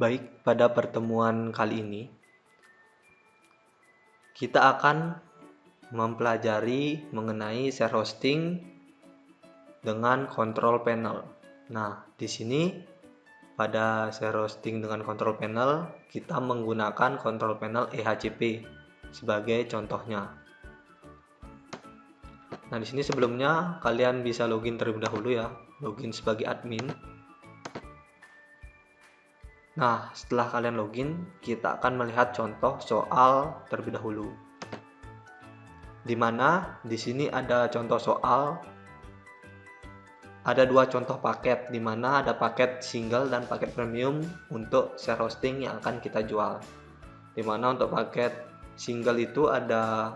Baik, pada pertemuan kali ini kita akan mempelajari mengenai share hosting dengan control panel. Nah, di sini pada share hosting dengan control panel kita menggunakan control panel EHCP sebagai contohnya. Nah, di sini sebelumnya kalian bisa login terlebih dahulu ya, login sebagai admin. Nah, setelah kalian login, kita akan melihat contoh soal terlebih dahulu. Di mana di sini ada contoh soal, ada dua contoh paket, di mana ada paket single dan paket premium untuk share hosting yang akan kita jual. Di mana untuk paket single itu ada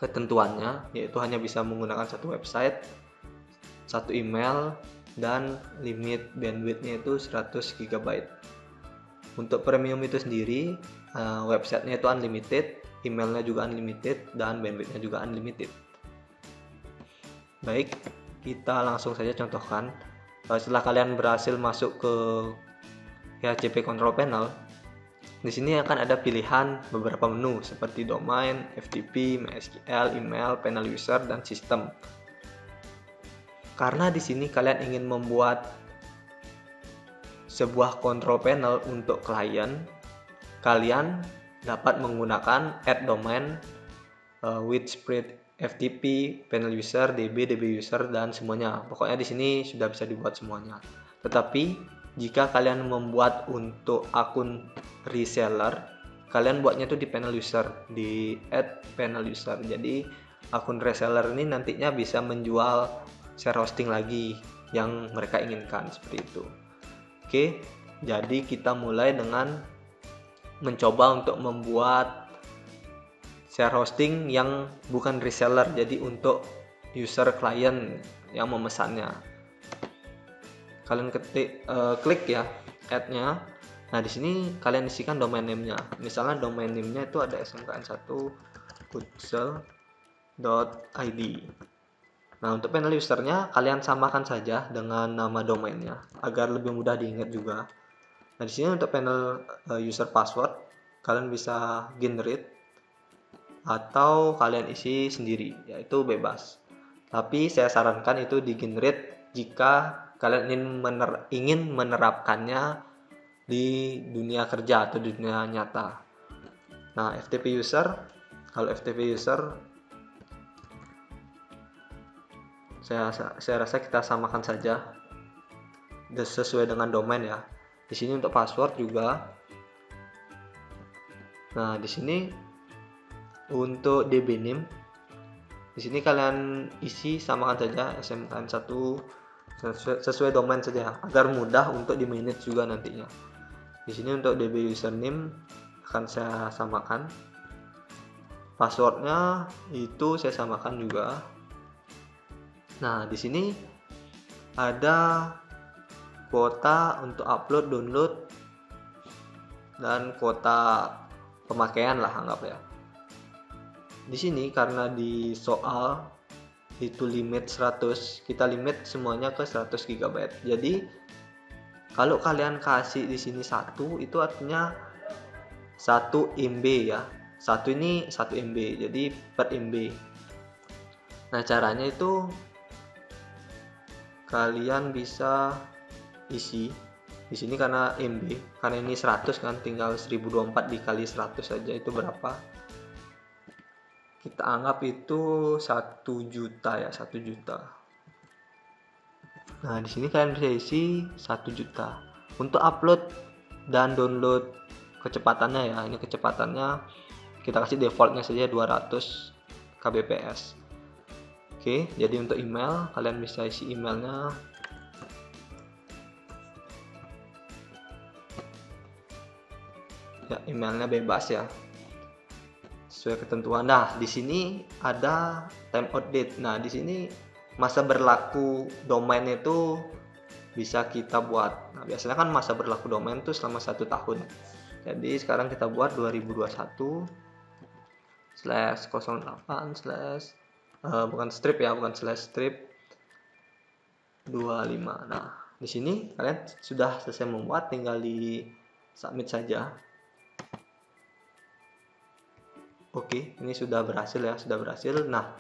ketentuannya, yaitu hanya bisa menggunakan satu website, satu email, dan limit bandwidthnya itu 100 GB. Untuk premium itu sendiri, websitenya itu unlimited, emailnya juga unlimited, dan bandwidthnya juga unlimited. Baik, kita langsung saja contohkan. Setelah kalian berhasil masuk ke EHCP Control Panel, di sini akan ada pilihan beberapa menu seperti domain, FTP, MySQL, email, panel user, dan sistem. Karena di sini kalian ingin membuat sebuah control panel untuk klien, kalian dapat menggunakan add domain with spread FTP, panel user, DB user, dan semuanya. Pokoknya di sini sudah bisa dibuat semuanya. Tetapi jika kalian membuat untuk akun reseller, kalian buatnya itu di panel user, di add panel user. Jadi akun reseller ini nantinya bisa menjual share hosting lagi yang mereka inginkan, seperti itu. Oke, jadi kita mulai dengan mencoba untuk membuat share hosting yang bukan reseller, jadi untuk user klien yang memesannya. Kalian klik ya add-nya. Nah, di sini kalian isikan domain name-nya. Misalnya domain name-nya itu ada smkn1futsal.id. Nah, untuk panel usernya kalian samakan saja dengan nama domainnya agar lebih mudah diingat juga. Nah, di sini untuk panel user password kalian bisa generate atau kalian isi sendiri, yaitu bebas. Tapi saya sarankan itu di generate jika kalian ingin menerapkannya di dunia kerja atau di dunia nyata. Nah, FTP user, kalau FTP user saya rasa kita samakan saja sesuai dengan domain ya. Di sini untuk password juga. Nah, di sini untuk DB name, di sini kalian isi samakan saja smkn1 sesuai domain saja agar mudah untuk di manage juga nantinya. Di sini untuk DB username akan saya samakan. Passwordnya itu saya samakan juga. Nah, di sini ada kuota untuk upload, download, dan kuota pemakaian lah anggap ya. Di sini karena di soal itu limit 100, kita limit semuanya ke 100 GB. Jadi kalau kalian kasih di sini 1, itu artinya 1 MB ya. 1 ini 1 MB, jadi per MB. Nah, caranya itu kalian bisa isi di sini karena MB, karena ini 100 kan, tinggal 1024 dikali 100 saja itu berapa? Kita anggap itu 1 juta ya, 1 juta. Nah, di sini kalian bisa isi 1 juta. Untuk upload dan download kecepatannya ya, ini kecepatannya kita kasih defaultnya saja 200 kbps. Oke, jadi untuk email kalian bisa isi emailnya. Ya, emailnya bebas ya, sesuai ketentuan. Nah, di sini ada time out date. Nah, di sini masa berlaku domain itu bisa kita buat. Nah, biasanya kan masa berlaku domain itu selama 1 tahun. Jadi sekarang kita buat 2021/08/ bukan strip ya, bukan /strip 25. Nah, di sini kalian sudah selesai membuat, tinggal di submit saja. Oke, ini sudah berhasil ya, sudah berhasil. Nah,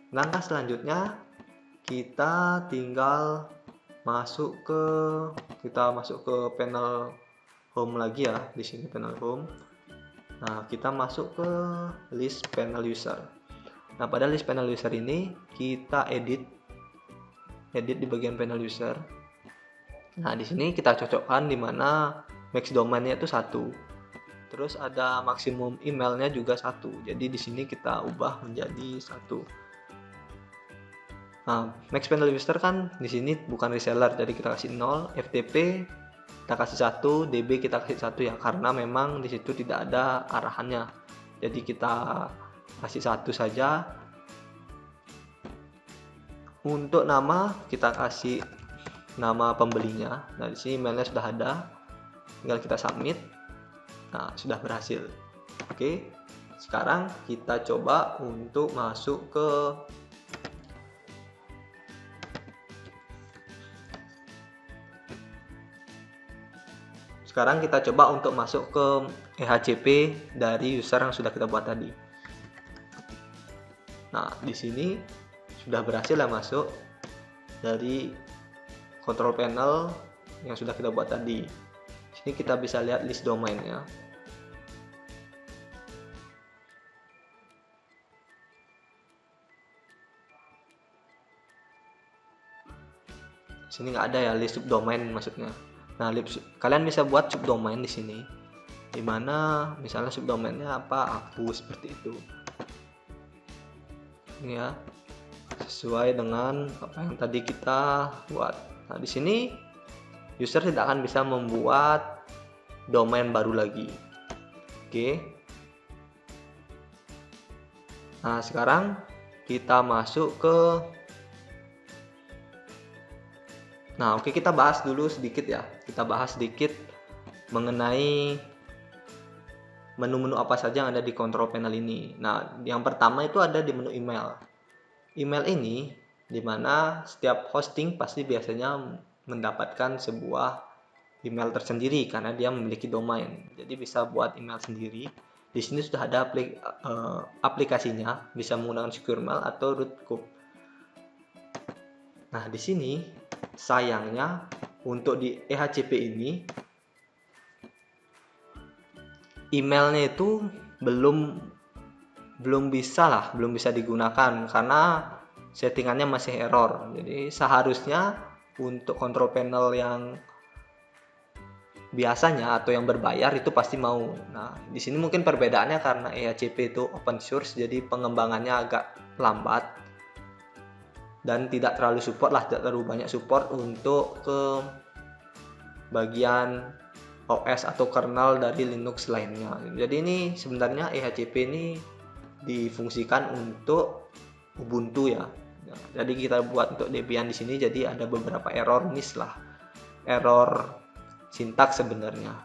langkah selanjutnya kita tinggal masuk ke panel home lagi ya. Di sini panel home. Nah, kita masuk ke list panel user. Nah, pada list panel user ini kita edit di bagian panel user. Nah, di sini kita cocokkan di mana max domainnya itu 1. Terus ada maksimum emailnya juga 1. Jadi di sini kita ubah menjadi 1. Nah, max panel user kan di sini bukan reseller, jadi kita kasih 0, FTP kita kasih 1, DB kita kasih 1 ya, karena memang di situ tidak ada arahannya. Jadi kita kasih 1 saja. Untuk nama kita kasih nama pembelinya. Nah, di sini emailnya sudah ada. Tinggal kita submit. Nah, sudah berhasil. Oke. Sekarang kita coba untuk masuk ke EHCP dari user yang sudah kita buat tadi. Nah, di sini sudah berhasil ya masuk dari control panel yang sudah kita buat tadi. Di sini kita bisa lihat list domainnya. Di sini nggak ada ya list subdomain maksudnya. Nah, kalian bisa buat subdomain di sini. Dimana misalnya subdomainnya apa, aku seperti itu. Ini ya, sesuai dengan apa yang tadi kita buat. Nah, di sini user tidak akan bisa membuat domain baru lagi. Oke. Nah, sekarang kita masuk ke kita bahas dulu sedikit ya. Kita bahas sedikit mengenai menu-menu apa saja yang ada di control panel ini. Nah, yang pertama itu ada di menu email. Email ini dimana setiap hosting pasti biasanya mendapatkan sebuah email tersendiri karena dia memiliki domain. Jadi bisa buat email sendiri. Di sini sudah ada aplikasinya, bisa menggunakan secure mail atau root kube. Nah, di sini sayangnya untuk di EHCP ini emailnya itu belum bisa digunakan karena settingannya masih error. Jadi seharusnya untuk control panel yang biasanya atau yang berbayar itu pasti mau. Nah, di sini mungkin perbedaannya karena EHCP itu open source, jadi pengembangannya agak lambat dan tidak terlalu banyak support untuk ke bagian OS atau kernel dari Linux lainnya. Jadi ini sebenarnya EHCP ini difungsikan untuk Ubuntu ya. Jadi kita buat untuk Debian di sini, jadi ada beberapa error sintaks sebenarnya.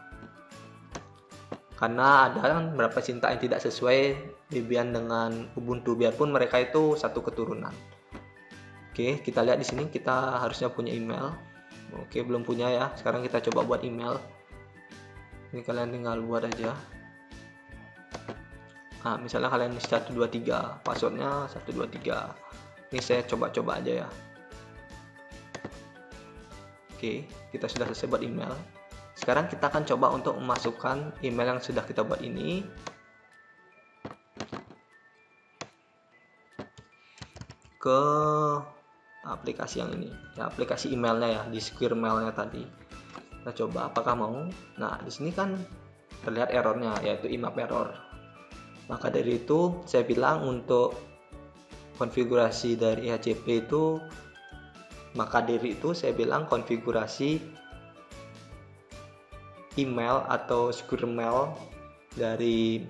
Karena ada beberapa sintaks yang tidak sesuai Debian dengan Ubuntu, biarpun mereka itu satu keturunan. Oke, kita lihat di sini kita harusnya punya email. Oke, belum punya ya. Sekarang kita coba buat email. Ini kalian tinggal buat aja. Nah, misalnya kalian 123, passwordnya 123. Ini saya coba-coba aja ya. Oke, kita sudah selesai buat email. Sekarang kita akan coba untuk memasukkan email yang sudah kita buat ini ke aplikasi yang ini, ya, aplikasi emailnya ya, di secure mailnya tadi. Kita coba apakah mau. Nah, di sini kan terlihat errornya, yaitu IMAP error. Maka dari itu saya bilang untuk konfigurasi dari EHCP itu, saya bilang konfigurasi email atau secure mail dari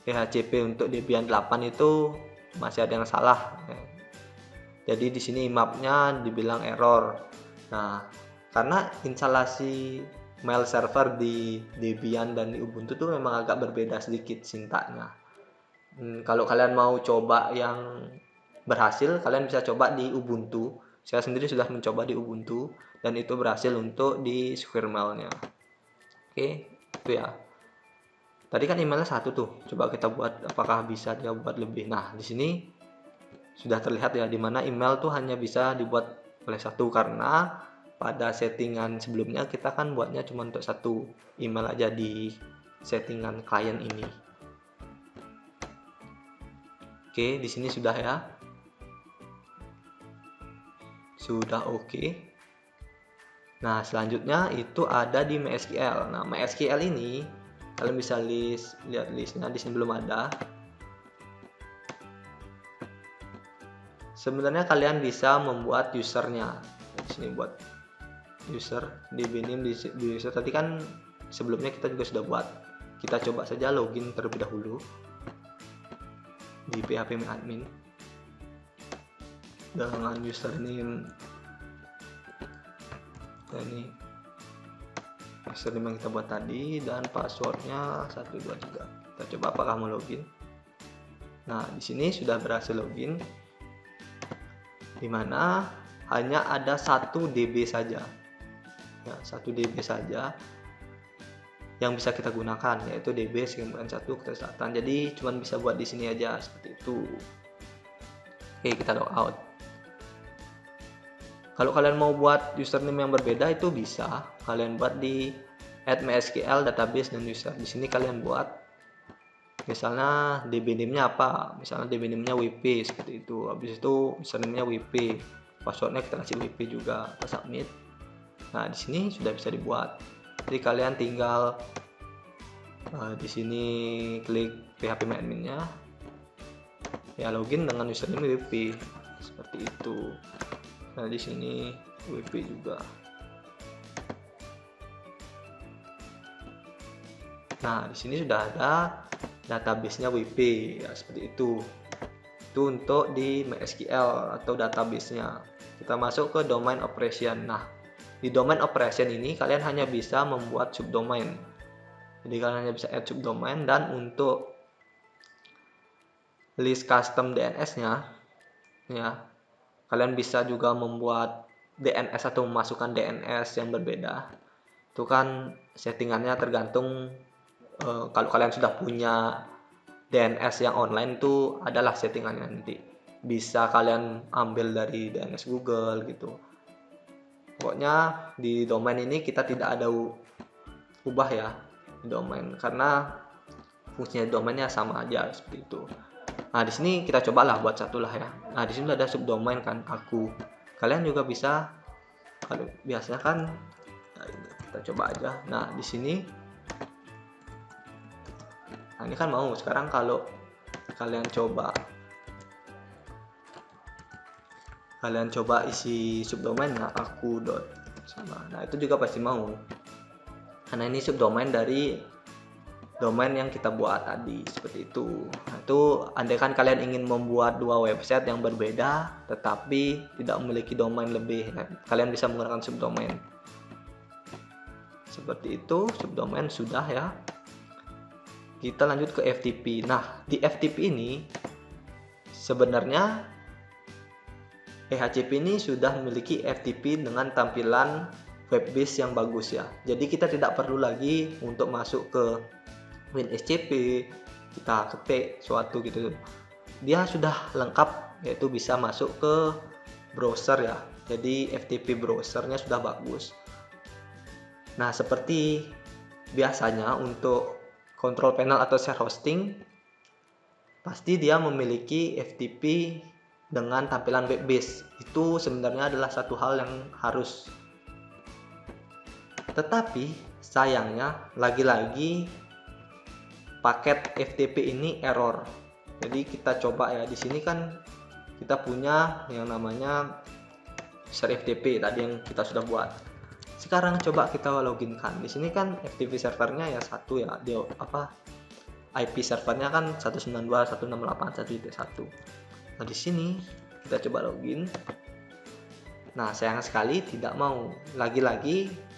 EHCP untuk Debian 8 itu masih ada yang salah. Jadi di sini IMAP-nya dibilang error. Nah, karena instalasi mail server di Debian dan di Ubuntu itu memang agak berbeda sedikit sintaknya. Kalau kalian mau coba yang berhasil, kalian bisa coba di Ubuntu. Saya sendiri sudah mencoba di Ubuntu dan itu berhasil untuk di secure mail-nya. Oke, Itu ya. Tadi kan emailnya satu tuh. Coba kita buat, apakah bisa dia buat lebih. Nah, di sini sudah terlihat ya, dimana email tuh hanya bisa dibuat oleh satu, karena pada settingan sebelumnya kita kan buatnya cuma untuk satu email aja di settingan klien ini. Oke, di sini sudah ya. Sudah oke. Nah, selanjutnya itu ada di MySQL. Nah, MySQL ini kalian bisa lihat listnya, di sini belum ada. Sebenarnya kalian bisa membuat usernya. Di sini buat user, dbname di user. Tadi kan sebelumnya kita juga sudah buat. Kita coba saja login terlebih dahulu di PHP admin dengan username. Ini username yang kita buat tadi dan passwordnya 123. Kita coba apakah mau login. Nah, di sini sudah berhasil login, dimana hanya ada 1 DB saja ya, 1 DB saja yang bisa kita gunakan, yaitu DB segmen 1 Kutai Selatan. Jadi cuma bisa buat di sini aja seperti itu. Oke, kita log out. Kalau kalian mau buat username yang berbeda itu bisa kalian buat di @mysql database dan user. Di sini kalian buat misalnya DB name-nya apa, misalnya DB name-nya WP seperti itu. Habis itu username-nya WP, passwordnya kita kasih WP juga, kita submit. Nah, di sini sudah bisa dibuat. Jadi kalian tinggal di sini klik PHP admin-nya, ya login dengan username WP seperti itu. Nah, di sini WP juga. Nah, di sini sudah ada database-nya WP ya, seperti itu. Itu untuk di MySQL atau database-nya. Kita masuk ke domain operation. Nah, di domain operation ini kalian hanya bisa membuat subdomain. Jadi kalian hanya bisa add subdomain, dan untuk list custom DNS-nya ya, kalian bisa juga membuat DNS atau memasukkan DNS yang berbeda. Itu kan settingannya tergantung, kalau kalian sudah punya DNS yang online itu adalah settingannya nanti. Bisa kalian ambil dari DNS Google gitu. Pokoknya di domain ini kita tidak ada ubah ya di domain, karena fungsinya domainnya sama aja seperti itu. Nah, di sini kita cobalah buat satu lah ya. Nah, di sini ada subdomain kan, aku. Kalian juga bisa, kalau biasanya kan kita coba aja. Nah, di sini, nah ini kan mau. Sekarang kalau kalian coba isi subdomainnya aku dot sama. Nah, itu juga pasti mau, karena ini subdomain dari domain yang kita buat tadi seperti itu. Nah, itu andaikan kalian ingin membuat 2 website yang berbeda tetapi tidak memiliki domain lebih, nah, kalian bisa menggunakan subdomain seperti itu. Subdomain sudah ya. Kita lanjut ke FTP. Nah, di FTP ini sebenarnya PHP ini sudah memiliki FTP dengan tampilan web base yang bagus ya. Jadi kita tidak perlu lagi untuk masuk ke WinSCP, kita ketik suatu gitu. Dia sudah lengkap, yaitu bisa masuk ke browser ya. Jadi FTP browsernya sudah bagus. Nah, seperti biasanya untuk control panel atau share hosting, pasti dia memiliki FTP dengan tampilan web base. Itu sebenarnya adalah satu hal yang harus. Tetapi sayangnya lagi-lagi paket FTP ini error. Jadi kita coba ya, di sini kan kita punya yang namanya user FTP tadi yang kita sudah buat. Sekarang coba kita login kan. Di sini kan FTP servernya ya satu ya, dia IP servernya kan 192.168.1.1. Nah, di sini kita coba login. Nah, sayang sekali tidak mau. Lagi-lagi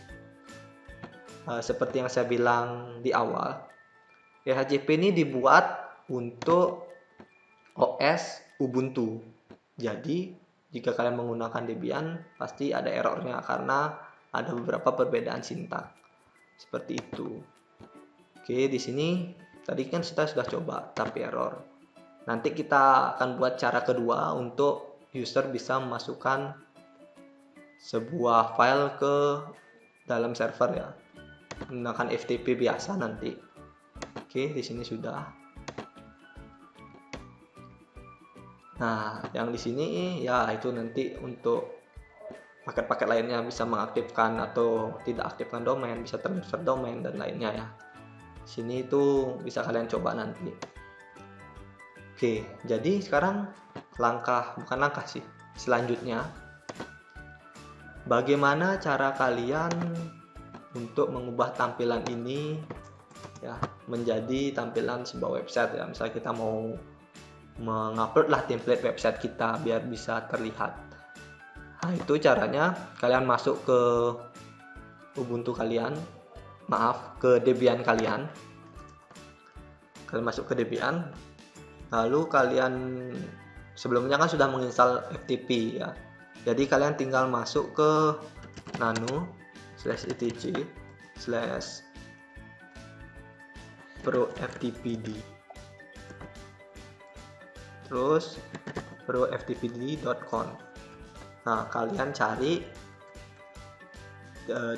seperti yang saya bilang di awal, PHP ini dibuat untuk OS Ubuntu. Jadi, jika kalian menggunakan Debian, pasti ada errornya karena ada beberapa perbedaan sintak. Seperti itu. Oke, di sini tadi kan kita sudah coba tapi error. Nanti kita akan buat cara kedua untuk user bisa memasukkan sebuah file ke dalam server ya, menggunakan FTP biasa nanti. Oke, di sini sudah. Nah, yang di sini ya itu nanti untuk paket-paket lainnya bisa mengaktifkan atau tidak aktifkan domain, bisa transfer domain dan lainnya ya. Sini itu bisa kalian coba nanti. Oke, jadi sekarang bukan langkah sih. Selanjutnya, bagaimana cara kalian untuk mengubah tampilan ini ya menjadi tampilan sebuah website ya. Misalnya kita mau mengupload lah template website kita biar bisa terlihat. Nah, itu caranya kalian masuk ke Ubuntu kalian, ke Debian kalian. Kalian masuk ke Debian, lalu kalian sebelumnya kan sudah menginstal FTP ya. Jadi kalian tinggal masuk ke nano/etc/pro/ftpd, terus pro/ftpd.conf. Nah, kalian cari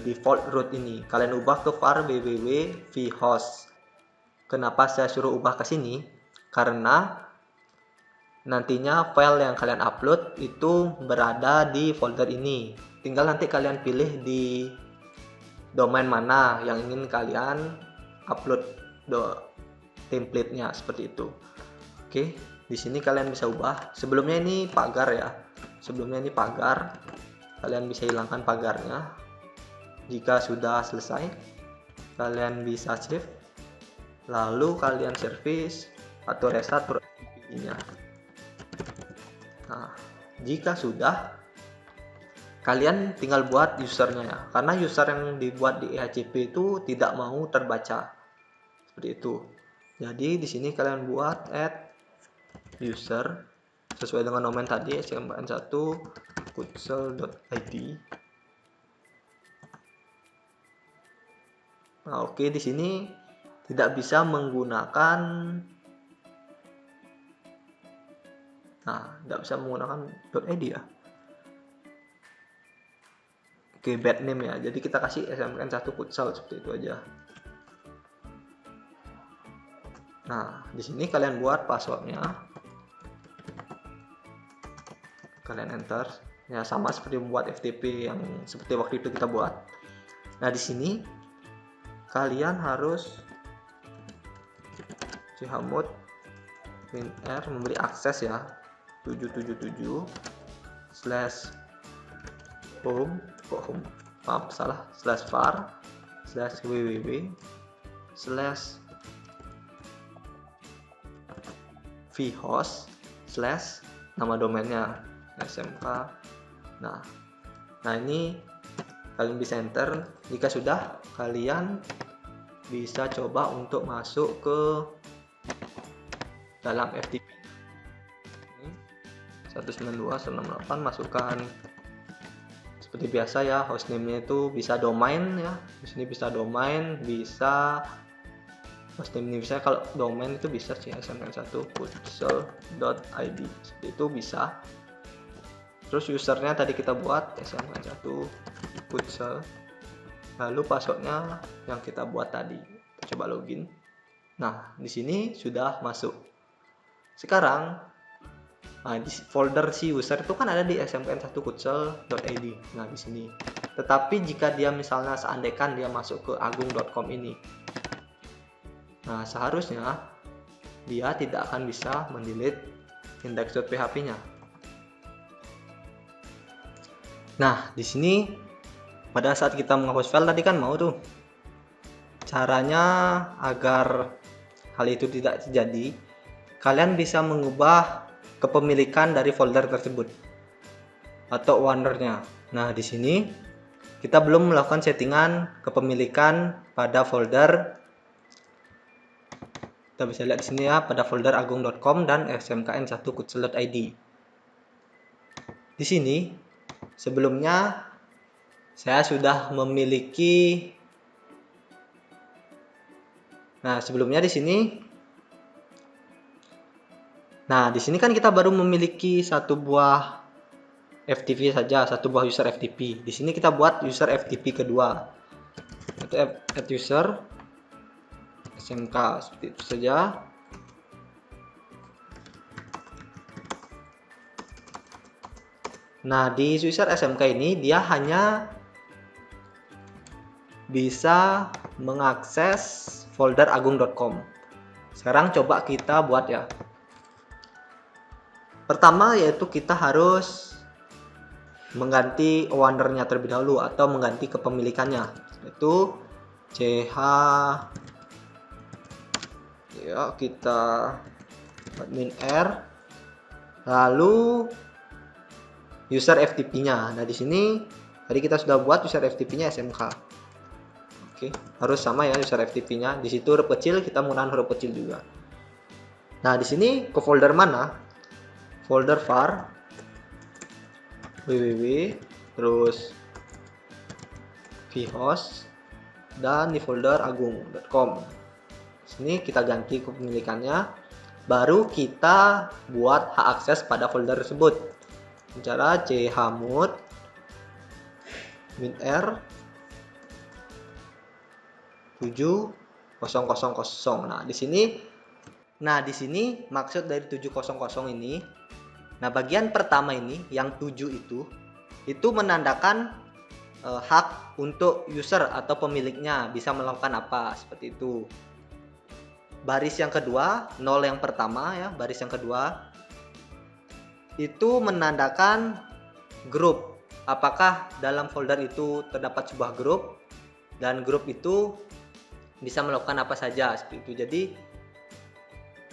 default root ini, kalian ubah ke var www vhost. Kenapa saya suruh ubah ke sini? Karena nantinya file yang kalian upload itu berada di folder ini. Tinggal nanti kalian pilih di domain mana yang ingin kalian upload template-nya seperti itu. Oke, di sini kalian bisa ubah. Sebelumnya ini pagar ya. Kalian bisa hilangkan pagarnya. Jika sudah selesai, kalian bisa save. Lalu kalian service atau restart FTP-nya. Nah, jika sudah, kalian tinggal buat usernya ya. Karena user yang dibuat di EHCP itu tidak mau terbaca. Seperti itu. Jadi di sini kalian buat add user sesuai dengan domain tadi smkn1 kutsel.id. Nah, oke, di sini tidak bisa menggunakan .id ya. Oke, bad name ya. Jadi kita kasih smkn1 kutsel seperti itu aja. Nah, di sini kalian buat passwordnya. Kalian enter. Ya, sama seperti membuat FTP yang seperti waktu itu kita buat. Nah, di sini kalian harus chmod -r memberi akses ya 777/var/www/vhost/ nama domainnya smk. Nah, ini kalian bisa enter. Jika sudah, kalian bisa coba untuk masuk ke dalam FTP. 192.168, masukkan seperti biasa ya, hostname-nya itu bisa domain ya. Di sini bisa domain, bisa hostname ini bisa, kalau domain itu bisa sih smkn1 kutsel.id. Seperti itu bisa. Terus usernya tadi kita buat smkn1 kutsel. Lalu passwordnya yang kita buat tadi. Kita coba login. Nah, di sini sudah masuk. Sekarang di folder si user itu kan ada di smkn1 kutsel.id. Nah, di sini. Tetapi jika dia misalnya seandainya dia masuk ke agung.com ini. Nah, seharusnya dia tidak akan bisa mendelete index.php-nya. Nah, di sini pada saat kita menghapus file tadi kan mau tuh. Caranya agar hal itu tidak terjadi, kalian bisa mengubah kepemilikan dari folder tersebut atau ownernya. Nah, di sini kita belum melakukan settingan kepemilikan pada folder. Kita bisa lihat di sini ya, pada folder agung.com dan smkn1 kutsel.id. Di sini sebelumnya saya sudah memiliki Nah, sebelumnya di sini kan kita baru memiliki satu buah FTP saja, satu buah user FTP. Di sini kita buat user FTP kedua. Itu add user SMK, seperti itu saja. Nah, di user SMK ini dia hanya bisa mengakses folder agung.com. Sekarang coba kita buat ya. Pertama yaitu kita harus mengganti ownernya terlebih dahulu atau mengganti kepemilikannya. Itu ch ya, kita admin r lalu user FTP-nya. Nah, di sini tadi kita sudah buat user FTP-nya SMK. Oke, harus sama ya user FTP-nya. Di situ huruf kecil, kita menggunakan huruf kecil juga. Nah, di sini ke folder mana? Folder var www terus vhost dan di folder agung.com. Sini kita ganti kepemilikannya, baru kita buat hak akses pada folder tersebut. Cara chmod -r 7000. Nah, di sini maksud dari 700 ini. Nah, bagian pertama ini yang 7 itu menandakan hak untuk user atau pemiliknya bisa melakukan apa, seperti itu. Baris yang kedua, 0 yang pertama ya, baris yang kedua itu menandakan grup. Apakah dalam folder itu terdapat sebuah grup dan grup itu bisa melakukan apa saja, seperti itu. Jadi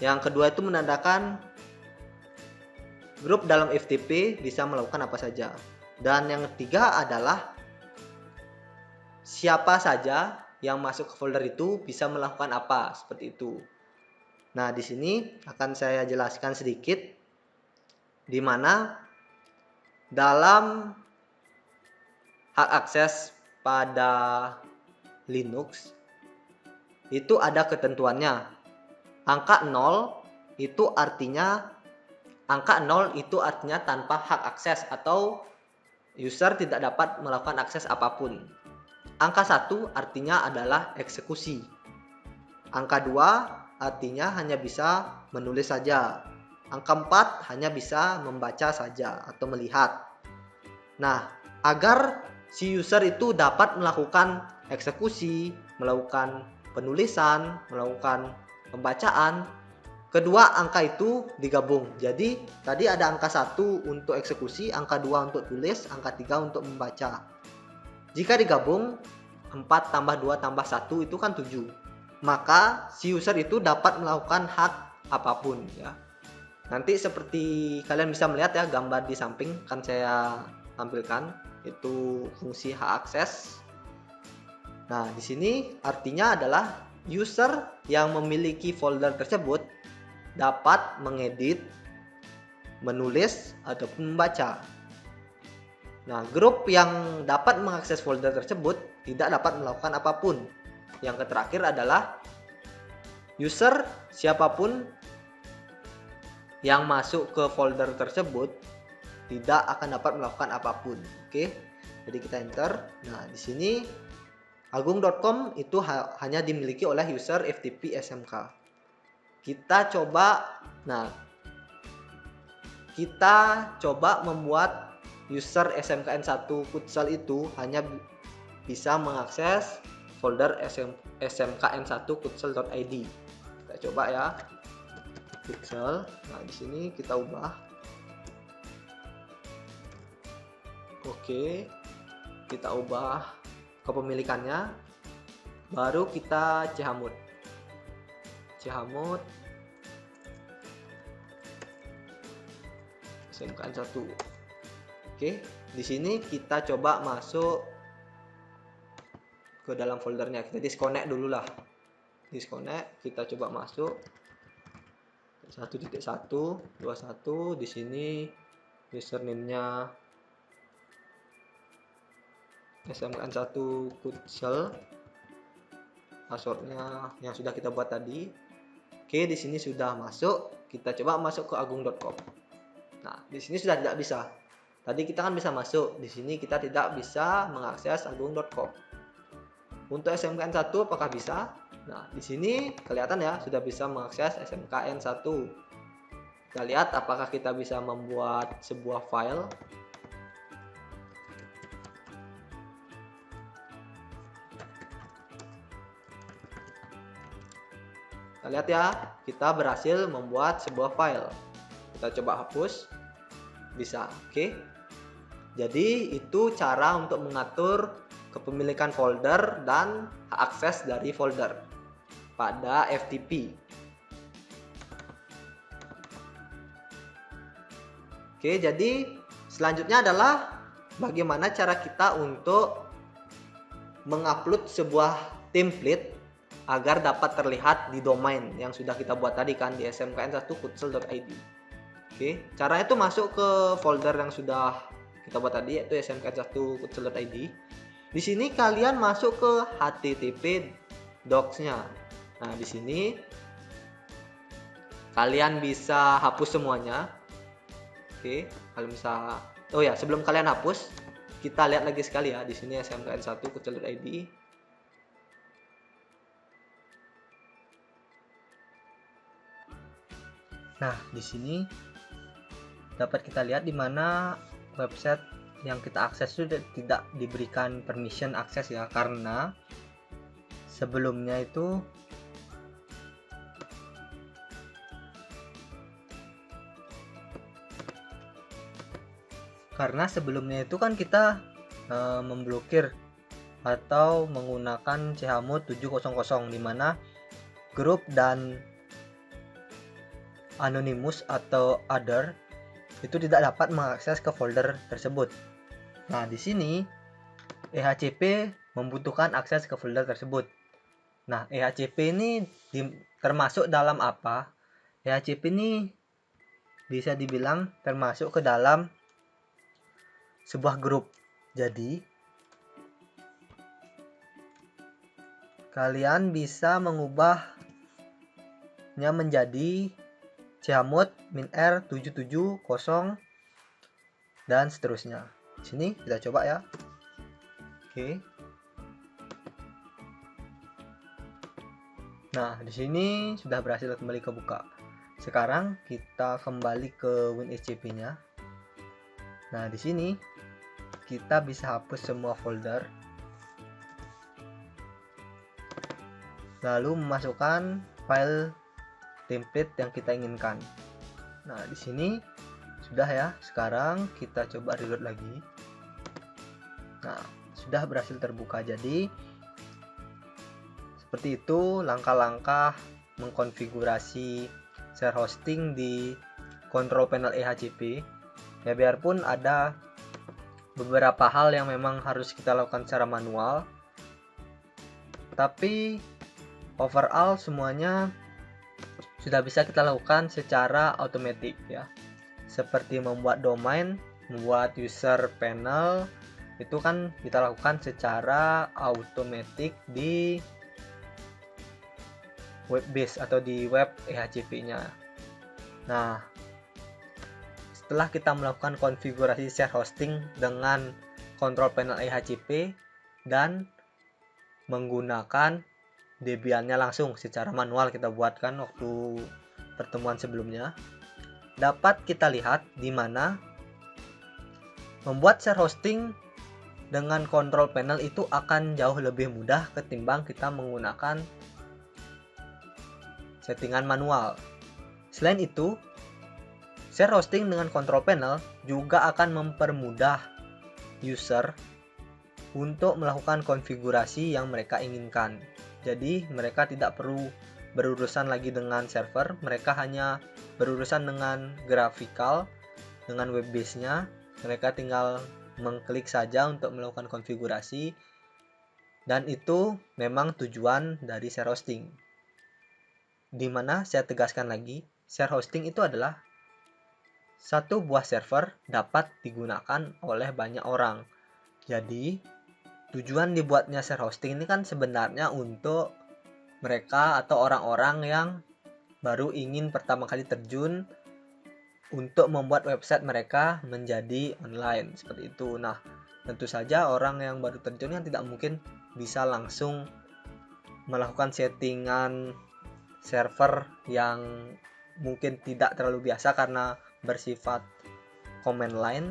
yang kedua itu menandakan grup dalam FTP bisa melakukan apa saja. Dan yang ketiga adalah siapa saja yang masuk ke folder itu bisa melakukan apa, seperti itu. Nah, di sini akan saya jelaskan sedikit di mana dalam hak akses pada Linux itu ada ketentuannya. Angka 0 itu artinya tanpa hak akses atau user tidak dapat melakukan akses apapun. Angka 1 artinya adalah eksekusi. Angka 2 artinya hanya bisa menulis saja. Angka 4 hanya bisa membaca saja atau melihat. Nah, agar si user itu dapat melakukan eksekusi, melakukan penulisan, melakukan pembacaan, kedua angka itu digabung. Jadi tadi ada angka 1 untuk eksekusi, angka 2 untuk tulis, angka 3 untuk membaca. Jika digabung 4 tambah 2 tambah 1 itu kan 7. Maka si user itu dapat melakukan hak apapun ya. Nanti seperti kalian bisa melihat ya, gambar di samping kan saya tampilkan itu fungsi hak akses. Nah, di sini artinya adalah user yang memiliki folder tersebut dapat mengedit, menulis, ataupun membaca. Nah, grup yang dapat mengakses folder tersebut tidak dapat melakukan apapun. Yang terakhir adalah user siapapun yang masuk ke folder tersebut tidak akan dapat melakukan apapun. Oke, jadi kita enter. Nah, di sini agung.com itu hanya dimiliki oleh user FTP SMK. Kita coba membuat user SMKN1 futsal itu hanya bisa mengakses folder smkn1 futsal.id. Kita coba ya. Futsal. Nah, di sini kita ubah. Oke. Kita ubah kepemilikannya. Baru kita chmod SMKN1. Oke, di sini kita coba masuk ke dalam foldernya. Kita disconnect dulu lah. Kita coba masuk 1.1.21. Di sini username-nya SMKN1 futsal. passwordnya yang sudah kita buat tadi. Oke, di sini sudah masuk. Kita coba masuk ke agung.com. Nah, di sini sudah tidak bisa. Tadi kita kan bisa masuk. Di sini kita tidak bisa mengakses agung.com. Untuk SMKN1 apakah bisa? Nah, di sini kelihatan ya sudah bisa mengakses SMKN1. Kita lihat apakah kita bisa membuat sebuah file. Kita lihat ya, kita berhasil membuat sebuah file. Kita coba hapus. Bisa, oke. Jadi itu cara untuk mengatur kepemilikan folder dan hak akses dari folder pada FTP. Oke, jadi selanjutnya adalah bagaimana cara kita untuk mengupload sebuah template agar dapat terlihat di domain yang sudah kita buat tadi kan di smkn1kutsel.id. Oke, caranya itu masuk ke folder yang sudah kita buat tadi yaitu smkn1kutsel.id. Di sini kalian masuk ke http docs-nya. Nah, di sini kalian bisa hapus semuanya. Oke, kalian bisa. Oh ya, sebelum kalian hapus, kita lihat lagi sekali ya di sini smkn1kutsel.id. Nah, di sini dapat kita lihat di mana website yang kita akses sudah tidak diberikan permission akses ya, karena sebelumnya itu kan kita memblokir atau menggunakan chmod 700 di mana grup dan anonymous atau other itu tidak dapat mengakses ke folder tersebut. Nah, di sini EHCP membutuhkan akses ke folder tersebut. Nah, EHCP ini termasuk dalam apa? EHCP ini bisa dibilang termasuk ke dalam sebuah grup. Jadi, kalian bisa mengubahnya menjadi chmod -r 770 dan seterusnya. Di sini kita coba ya. Oke. Nah, di sini sudah berhasil kembali kebuka. Sekarang kita kembali ke WinSCP-nya. Nah, di sini kita bisa hapus semua folder. Lalu memasukkan file template yang kita inginkan. Nah, di sini sudah ya. Sekarang kita coba reload lagi. Nah, sudah berhasil terbuka. Jadi seperti itu langkah-langkah mengkonfigurasi share hosting di control panel EHCP. Ya, biarpun ada beberapa hal yang memang harus kita lakukan secara manual, tapi overall semuanya sudah bisa kita lakukan secara otomatis ya. Seperti membuat domain, membuat user panel, itu kan kita lakukan secara otomatis di web base atau di web EHCP-nya. Nah, setelah kita melakukan konfigurasi share hosting dengan control panel EHCP dan menggunakan Debian-nya langsung secara manual kita buatkan waktu pertemuan sebelumnya, dapat kita lihat di mana membuat share hosting dengan control panel itu akan jauh lebih mudah ketimbang kita menggunakan settingan manual. Selain itu, share hosting dengan control panel juga akan mempermudah user untuk melakukan konfigurasi yang mereka inginkan. Jadi mereka tidak perlu berurusan lagi dengan server, mereka hanya berurusan dengan graphical, dengan web base-nya. Mereka tinggal mengklik saja untuk melakukan konfigurasi, dan itu memang tujuan dari share hosting. Dimana saya tegaskan lagi, share hosting itu adalah satu buah server dapat digunakan oleh banyak orang. Jadi tujuan dibuatnya share hosting ini kan sebenarnya untuk mereka atau orang-orang yang baru ingin pertama kali terjun untuk membuat website mereka menjadi online seperti itu. Nah, tentu saja orang yang baru terjun yang tidak mungkin bisa langsung melakukan settingan server yang mungkin tidak terlalu biasa karena bersifat command line.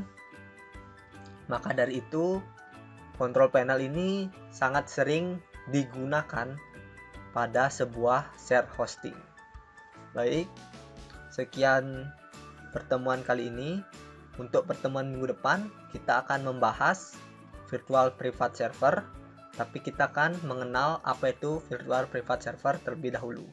Maka dari itu, control panel ini sangat sering digunakan pada sebuah shared hosting. Baik, sekian pertemuan kali ini. Untuk pertemuan minggu depan, kita akan membahas virtual private server, tapi kita akan mengenal apa itu virtual private server terlebih dahulu.